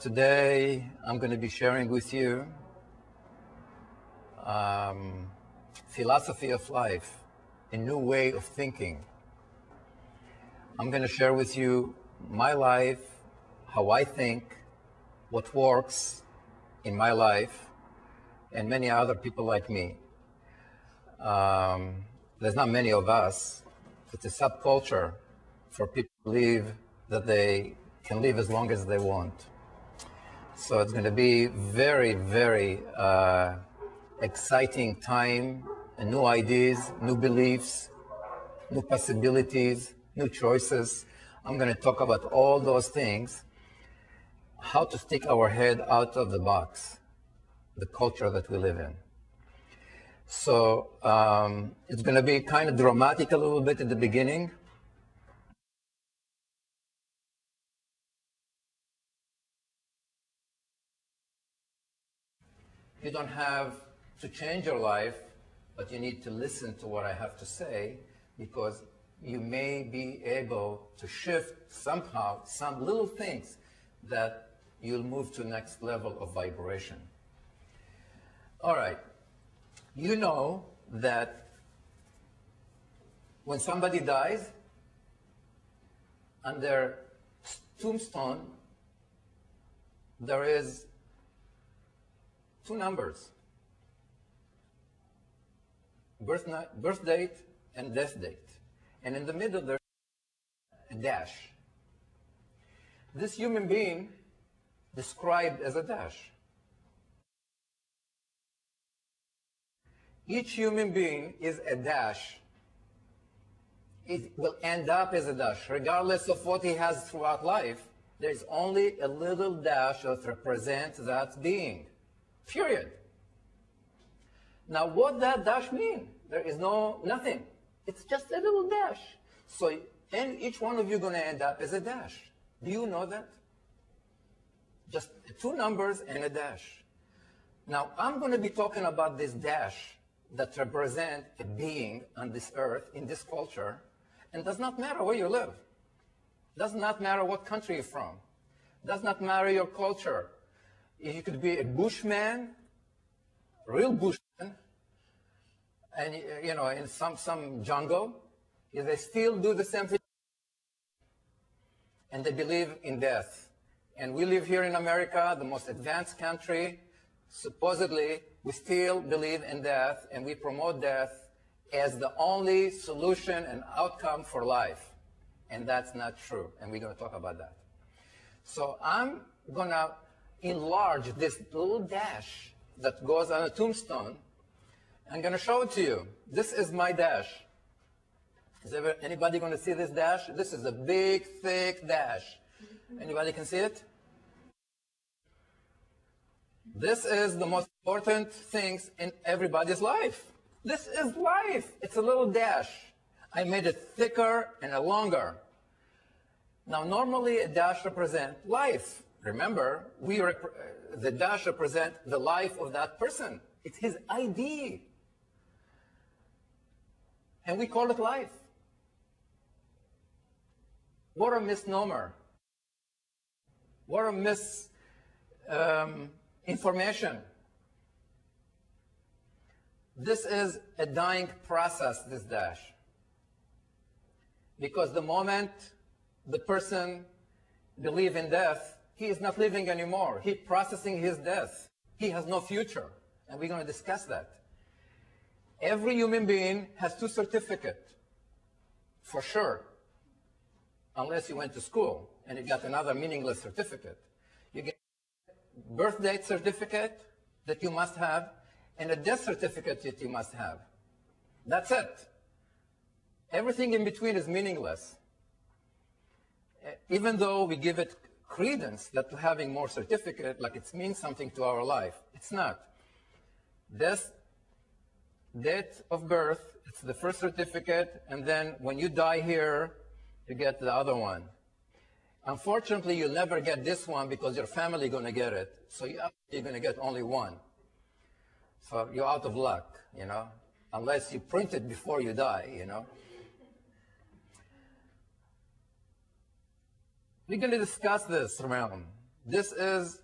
Today, I'm going to be sharing with you philosophy of life, a new way of thinking. I'm going to share with you my life, how I think, what works in my life, and many other people like me. There's not many of us. It's a subculture for people to believe that they can live as long as they want. So it's going to be very, very exciting time, and new ideas, new beliefs, new possibilities, new choices. I'm going to talk about all those things, how to stick our head out of the box, the culture that we live in. So it's going to be kind of dramatic a little bit at the beginning. You don't have to change your life, but you need to listen to what I have to say, because you may be able to shift somehow some little things that you'll move to next level of vibration. All right. You know that when somebody dies, on their tombstone, there is two numbers, birth date and death date. And in the middle, there's a dash. This human being described as a dash. Each human being is a dash. It will end up as a dash. Regardless of what he has throughout life, there's only a little dash that represents that being. Period. Now, what that dash mean? There is nothing. It's just a little dash. So, and each one of you going to end up as a dash. Do you know that? Just two numbers and a dash. Now, I'm going to be talking about this dash that represent a being on this earth, in this culture, and does not matter where you live. Does not matter what country you're from. Does not matter your culture. You could be a bushman, real bushman, and you know, in some jungle, they still do the same thing, and they believe in death. And we live here in America, the most advanced country. Supposedly, we still believe in death, and we promote death as the only solution and outcome for life. And that's not true, and we're going to talk about that. So I'm going to enlarge this little dash that goes on a tombstone. I'm going to show it to you. This is my dash. Is anybody going to see this dash? This is a big, thick dash. Anybody can see it? This is the most important things in everybody's life. This is life. It's a little dash. I made it thicker and longer. Now, normally a dash represents life. Remember, the dash represents the life of that person. It's his ID. And we call it life. What a misnomer. What a misinformation. This is a dying process, this dash. Because the moment the person believes in death, he is not living anymore. He's processing his death. He has no future. And we're going to discuss that. Every human being has two certificates, for sure. Unless you went to school and you got another meaningless certificate. You get a birth date certificate that you must have and a death certificate that you must have. That's it. Everything in between is meaningless. Even though we give it credence that having more certificate, like it means something to our life. It's not. This date of birth, it's the first certificate, and then when you die here, you get the other one. Unfortunately, you'll never get this one because your family is going to get it. So you're going to get only one. So you're out of luck, you know, unless you print it before you die, you know. We're going to discuss this realm. This is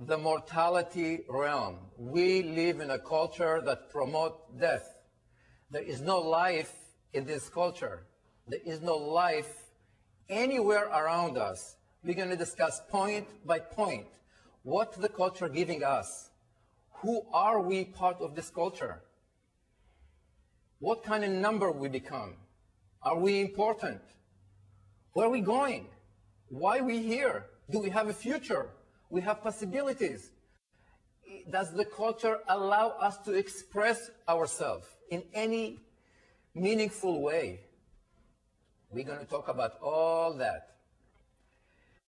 the mortality realm. We live in a culture that promotes death. There is no life in this culture. There is no life anywhere around us. We're going to discuss point by point what the culture giving us. Who are we part of this culture? What kind of number we become? Are we important? Where are we going? Why are we here? Do we have a future? We have possibilities. Does the culture allow us to express ourselves in any meaningful way? We're going to talk about all that.